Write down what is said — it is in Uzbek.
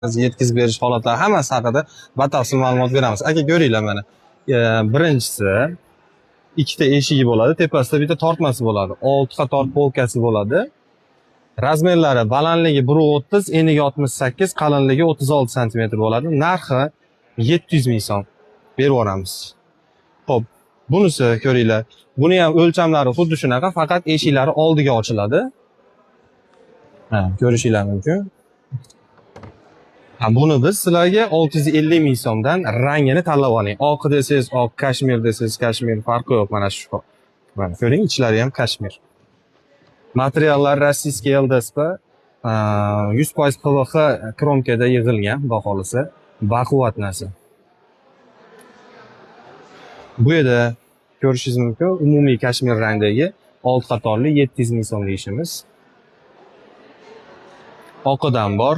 yetkazib berish holatlari hammasi haqida batafsil ma'lumot beramiz. Aka ko'ringlar mana. Birinchisi ikkita eshigi bo'ladi, tepasida bitta tortmasi bo'ladi. 6 qator polkasi bo'ladi. Razmerlari balandligi 1.30, enigi 68, qalinligi 36 sm bo'ladi. Narxi 700 ming so'm berib yuboramiz. Xo'p, bunisi ko'ringlar. Buni ham o'lchamlari xuddi shunaqa, faqat eshiklari oldiga ochiladi. Ko'rishinglar mumkin. Buni biz sizlarga 650 ming so'mdan rangini tanlab oling. Oq desangiz oq, kashmir desangiz kashmir, farqi yo'q mana shu. Mana ko'ring, ichlari ham kashmir. Materiallar rossiyskiy LDSP 100% PVX kromkada yig'ilgan, xudo xolisa, baquvvat narsa. Bu yerda ko'rishingiz mumkin, umumiy kashmir rangdagi 6 qatorli 700 ming so'mlik ishimiz. Oqidan bor,